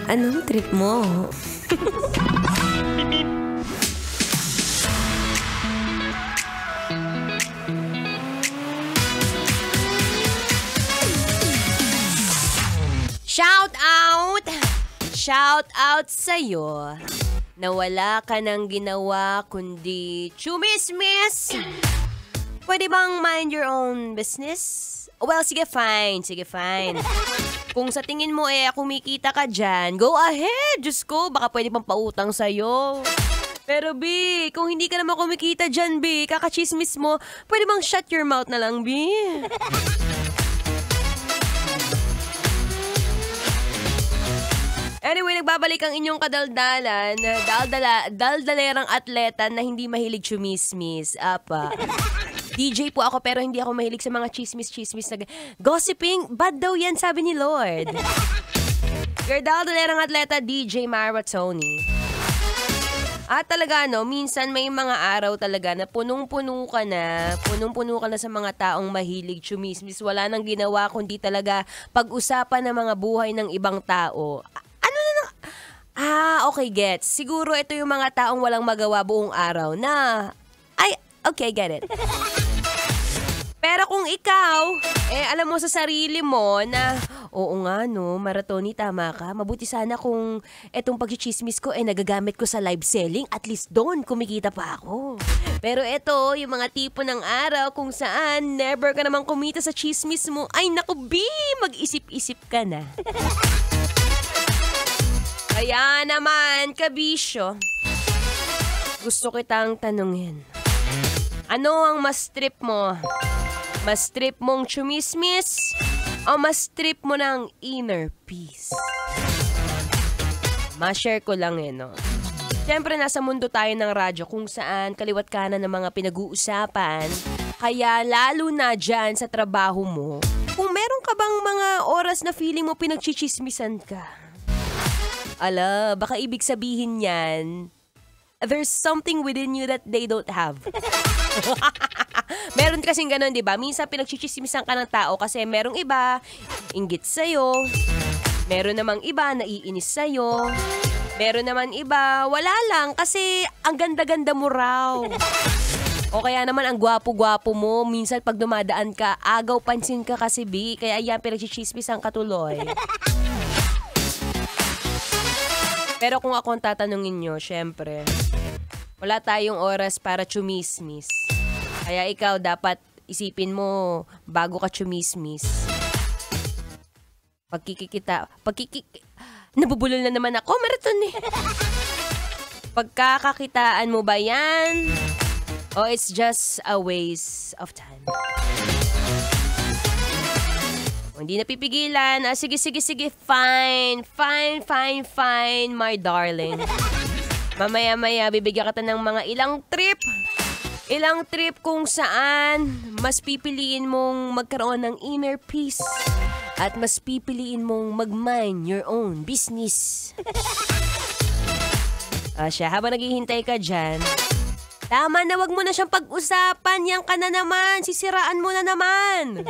Anong trip mo? Shout out! Shout out sa'yo na wala ka nang ginawa kundi chumismis. Pwede bang mind your own business? Well, sige fine, sige fine. Kung sa tingin mo kumikita ka dyan, go ahead. Diyos ko, baka pwede pang pautang sa'yo. Pero B, kung hindi ka naman kumikita dyan B, kakachismis mo, pwede bang shut your mouth na lang B? Anyway, nagbabalik ang inyong kadaldalan, daldalerang atleta na hindi mahilig chumismis. Apa. DJ po ako pero hindi ako mahilig sa mga chismis-chismis na gossiping. Bad daw yan, sabi ni Lord. Your daldalerang atleta, DJ Mara Tony. At talaga minsan may mga araw talaga na punong-puno ka na sa mga taong mahilig chumismis. Wala nang ginawa kundi talaga pag-usapan ng mga buhay ng ibang tao. Okay, gets. Siguro ito yung mga taong walang magawa buong araw na, okay, get it. Pero kung ikaw, alam mo sa sarili mo na, oo nga Maratoni, tama ka. Mabuti sana kung etong pagchichismis ko nagagamit ko sa live selling. At least doon kumikita pa ako. Pero eto, yung mga tipo ng araw kung saan never ka namang kumita sa chismis mo. Ay naku, B, mag-isip-isip ka na. Kaya naman, kabisyo, gusto kitang tanungin. Ano ang mas trip mo? Mas trip mong chumismis o mas trip mo ng inner peace? Ma-share ko lang Siyempre, nasa mundo tayo ng radyo kung saan kaliwat kanan ng mga pinag-uusapan. Kaya lalo na dyan sa trabaho mo, kung meron ka bang mga oras na feeling mo pinagchichismisan ka, baka ibig sabihin yan, there's something within you that they don't have. Meron kasing ganun, di ba? Minsan pinagchichismisan ka ng tao kasi merong iba, inggit sa'yo. Meron namang iba, naiinis sa'yo. Meron naman iba, wala lang kasi ang ganda-ganda mo raw. O kaya naman ang gwapo-gwapo mo. Minsan pag dumadaan ka, agaw pansin ka kasi B. Kaya yan, pinagchichismisan ka tuloy. Pero kung ako ang tatanungin nyo, syempre, wala tayong oras para chumismis. Kaya ikaw dapat isipin mo bago ka chumismis. Nabubulol na naman ako, Marathon Pagkakakitaan mo ba yan? O it's just a waste of time? Hindi napipigilan. Sige. Fine, my darling. Mamaya-maya, bibigyan kita ng mga ilang trip. Ilang trip kung saan mas pipiliin mong magkaroon ng inner peace at mas pipiliin mong mag-mind your own business. Habang naghihintay ka dyan, tama na, wag mo na siyang pag-usapan. Yan ka na naman. Sisiraan mo na naman.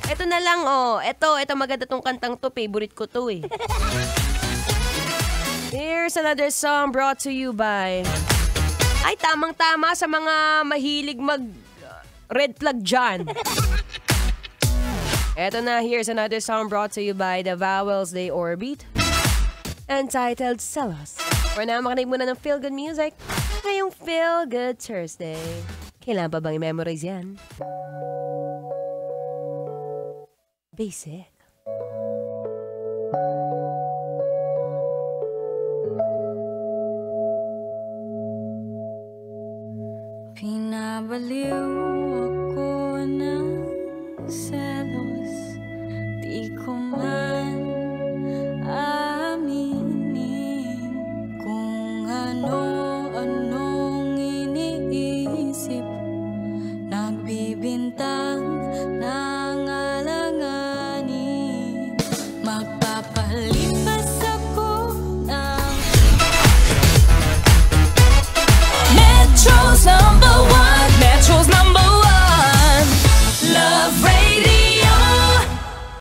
Ito na lang, Ito maganda tong kantang to. Favorite ko to Here's another song brought to you by... Ay, tamang-tama sa mga mahilig red flag dyan. Ito na, here's another song brought to you by The Vowels They Orbit. Entitled Celos. For now, makinig muna ng Feel Good Music. Ngayong Feel Good Thursday. Kailan pa bang i-memorize yan? Basic. Pinabaliw ako ng selos, di ko